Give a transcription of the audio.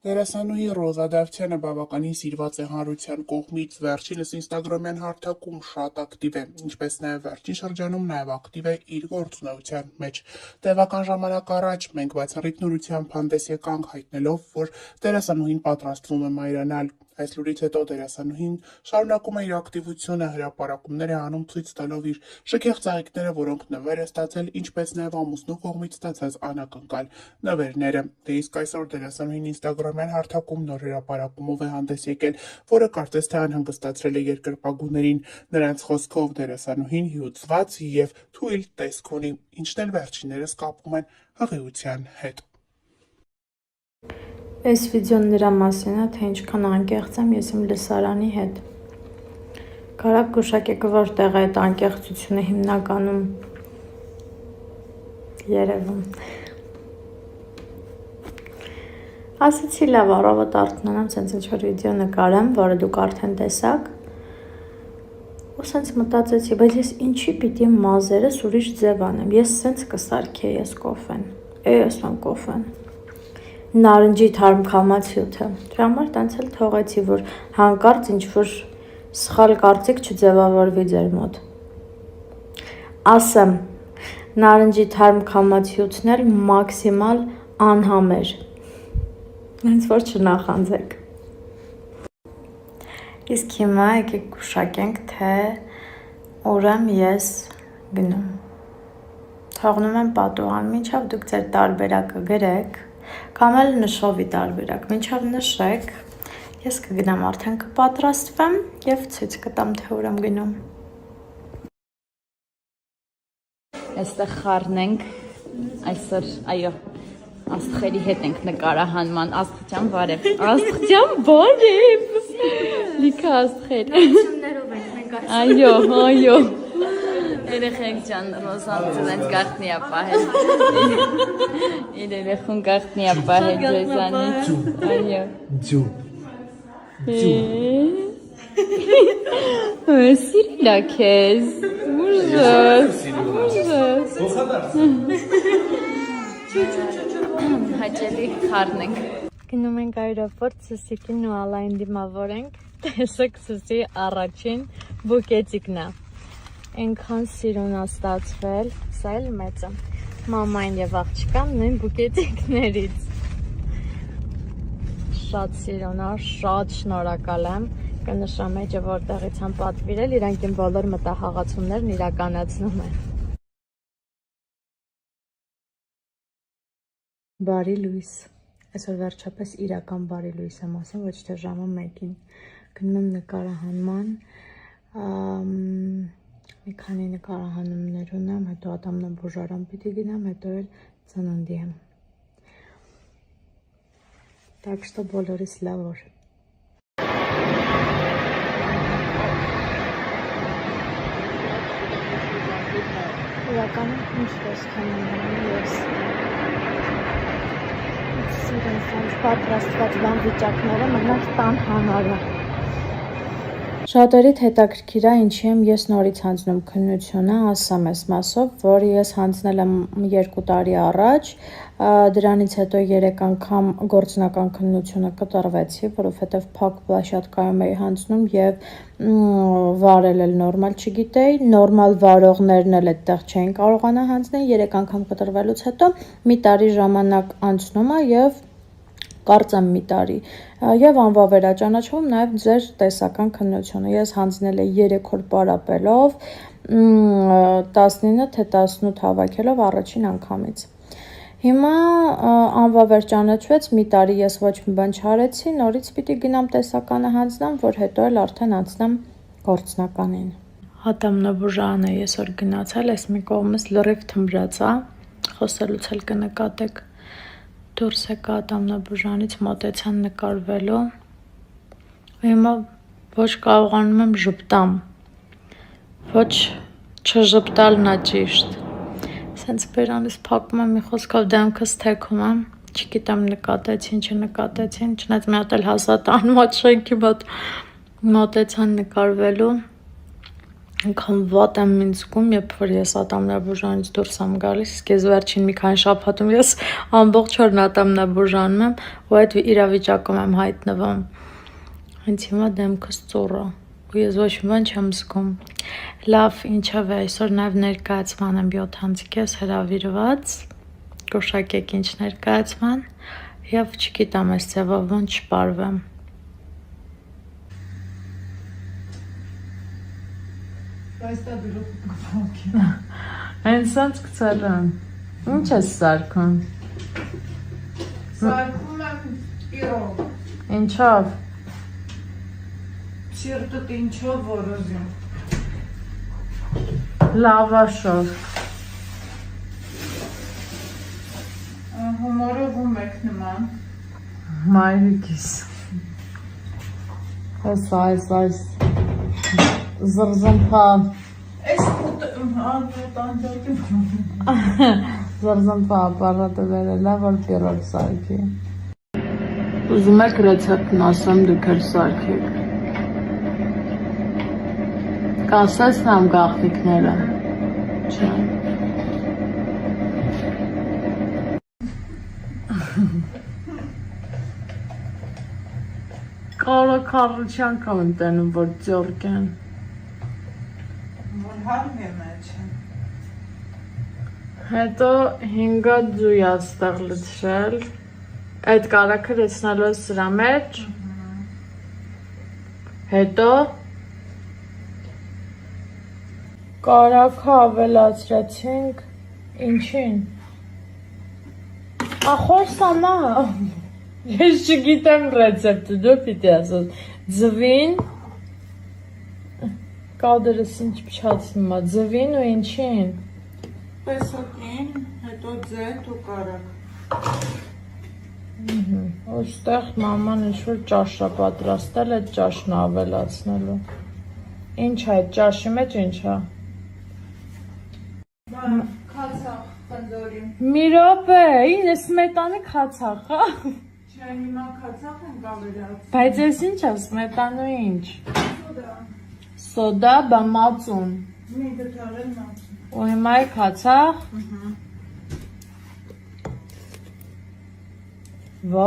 Դերասանուհի Ռոզա Դավթյանը բավականին սիրված է հանրության կողմից, վերջինս ինստագրամյան հարթակում շատ ակտիվ է, ինչպես նաև վերջին շրջանում նաև ակտիվ է իր գործունեության մեջ։ Տևական ժամանակ առաջ մենք բացառիկ նորությամբ հանդես եկանք հայտնելով, որ դերասանուհին պատրաստվում է մայրանալ։ Այս լուրից հետո դերասանուհին շարունակում է իր ակտիվությունը, հրապարակումներ է անում ցույց տալով իր շքեղ ծաղիկները, որոնք նվեր է ստացել, ինչպես նաև ամուսնու կողմից ստացած անակնկալ նվերները։ Դե իսկ այսօր դերասանուհին ինստագրամյան հարթակում նոր հրապարակումով է հանդես եկել, որը կարծես թե անհանգստացրել է երկրպագուներին։ Նրանց խոսքով դերասանուհին հյուծված և թույլ տեսք ունի, ինչն էլ վերջիններս կապում են հղիության հետ։ Այս վիդեոն նրա մասին է, թե ինչքան անկեղծ եմ ես իմ լսարանի հետ։ Կարակ գուշակեք, որտեղ է այդ անկեղծությունը հիմնականում երևում։ Ասացի լավ, առավոտ արթնանամ, սենց ինչ-որ վիդեո նկարեմ, որը դուք արդեն տեսաք։ Ու սենց մտածեցի, բայց ես ինչի պիտի մազերս ուրիշ ձև անեմ, ես սենց կսարքեի ես կոֆեն, ես ան կոֆեն։ Նարնջի թարմ քամացյութը։ Դրա համար տենց էլ թողեցի, որ հանկարծ ինչ-որ սխալ կարծիք չձևավորվի ձեր մոտ։ Ասեմ, նարնջի թարմ քամացյութն էլ մաքսիմալ անհամեր։ Հենց որ չնախանձեք։ Իսկ հիմա եկեք գուշակենք, թե ուր եմ ես գնում։ Թողնում եմ պատուհան, մինչև դուք ձեր տարբերակը գրեք, կամ էլ նշովի տարբերակ, մինչև նշեք, ես կգնամ արդեն կպատրաստվեմ և ցույց կտամ, թե ուր եմ գնում։ Այստեղ խառն ենք, այսօր, այո, աստղերի հետ ենք նկարահանման, աստղջան բարև, աստղջան բարև, լիքը աստղեր, այո, երեխեք ջան, Ռոզան ծնեց գաղտնի ապահել, իր երեխուն գաղտնի ապահել ձեզանից, այո, սիրիլ ա քեզ, ուժս, հաճելի խառն ենք։ Գնում ենք այրոպորտ, Սուսիկին ու Ալային դիմավոր ենք, տեսեք Սուսի առաջին բուկետիկն է։ Այնքան սիրուն է ստացվել, սա էլ մեծը, մամային և աղջկան նույն բուկետիկներից։ Շատ սիրուն է, շատ շնորհակալ եմ, կնշամ էջը որտեղից եմ պատվիրել, իրանք իմ բոլոր մտահաղացումներն իրականացնում են։ Բարի լույս, այսօր վերջապես իրական բարի լույս եմ ասում, ոչ թե ժամը 1-ին, գնում եմ նկարահանման, մի քանի նկարահանումներ ունեմ, հետո ատամնաբուժարան պիտի գնամ, հետո էլ ծննդի եմ։ Так что բոլորիս լավ օր։ Իրականում ինչ տեսքան եմ ես։ Սիրուն սանց պատրաստված բան վիճակները մնաց տան հանարը։ Շատերիդ հետաքրքիր է ինչի եմ ես նորից հանձնում քննությունը, ասամ ես մասով, որ ես հանձնել եմ 2 տարի առաջ, դրանից հետո 3 անգամ գործնական քննությունը կտրվեցի, որովհետև փակ պլաշատկայում էի հանձնում եւ վարել էլ նորմալ չգիտեի, նորմալ վարողներն էլ այդտեղ չէին կարողանա հանձնել, 3 անգամ կտրվելուց հետո մի տարի ժամանակ անցնում է եւ կարծեմ մի տարի եւ անվավեր է ճանաչվում նաեւ ձեր տեսական քննությունը ես հանձնել եմ 3 օր պարապելով 19 թե 18 հավաքելով առաջին անգամից հիմա անվավեր ճանաչվեց մի տարի ես ոչ մի բան չարեցի նորից պիտի գնամ տեսականը հանձնամ որ հետո էլ արդեն անցնեմ գործնականին ատամնաբուժարանը ես որ գնացել ես մի կողմից լրիվ թմրած է խոսելուց էլ կնկատեք դուրս եկա ատամնաբուժարանից մոտեցան նկարվելու հիմա ոչ կարողանում եմ ժպտամ ոչ չժպտալն է ճիշտ սենց բերանից փակում եմ մի խոսքով դեմքս թեքում եմ չգիտեմ նկատեցին չնկատեցին չնայած մի հատ էլ հազատ անմոտ շենքի մոտեցան նկարվելու Անկամ վատ եմ ինձ զգում, երբ որ ես ատամնաբուժարանից դուրս եմ գալիս, իսկ ես վերջին մի քանի շաբաթում ես ամբողջ օրն ատամնաբուժանում եմ ու այդ իրավիճակում եմ հայտնվում։ Հենց հիմա դեմքս ծուռ է ու ես ոչ մի բան չեմ զգում։ Լավ, ինչով է, այսօր նաև ներկայացման եմ 7-ից ես հրավիրված, գուշակեք ինչ ներկայացման եւ չգիտեմ այս ձևով ոնց չպարվեմ։ Այստեղ դրոք կփոքի։ Հենց սենց գցել եմ։ Ինչ ես սարքում։ Սարքում եմ պիրոգ։ Ինչով։ Սիրտդ ինչով որոզում։ Լավաշով։ Հումորով ու մեկ նման։ Մայրիկիս։ Այս զրզմփա Այս տանջակի զրզմփա ապարատը վերել է, որ պիրոգ սարքի։ Ուզում եք ռեցեպտն ասեմ, դուք էլ սարքեք։ Կասեցնամ գաղտնիքները։ Չէ։ Կարոքարության կամ եմ տենում, որ ձորք են։ Որ հարմ է մեջ։ Հետո 5 ձույ աստեղ լցրել, այդ կարակը լցնելու է սրա մեջ, հետո կարակը ավելացրեցինք, ինչին, ախոսամա, ես չգիտեմ ռեցեպտը, դու պիտի ասած, ձվին, կադրս ինչ փչացնում է, ձվին ու ինչին, Տեսակին, հետո ձետ ու կարակ։ Ոստեղ մաման ինչ-որ ճաշ է պատրաստել, այդ ճաշն է ավելացնելու։ Ինչ է, այդ ճաշի մեջ ինչ է։ Քացախ խնդորին։ Մի րոպե, ինը սմետանի քացախ է։ Չէ, հիմա քացախ են կավերած։ Բայց ես ինչ է, սմետանու ինչ։ Սոդա։ Սոդա, բա մածուն։ Մի գտարել մածուն։ Ու հիմա է քացախ։ Վո։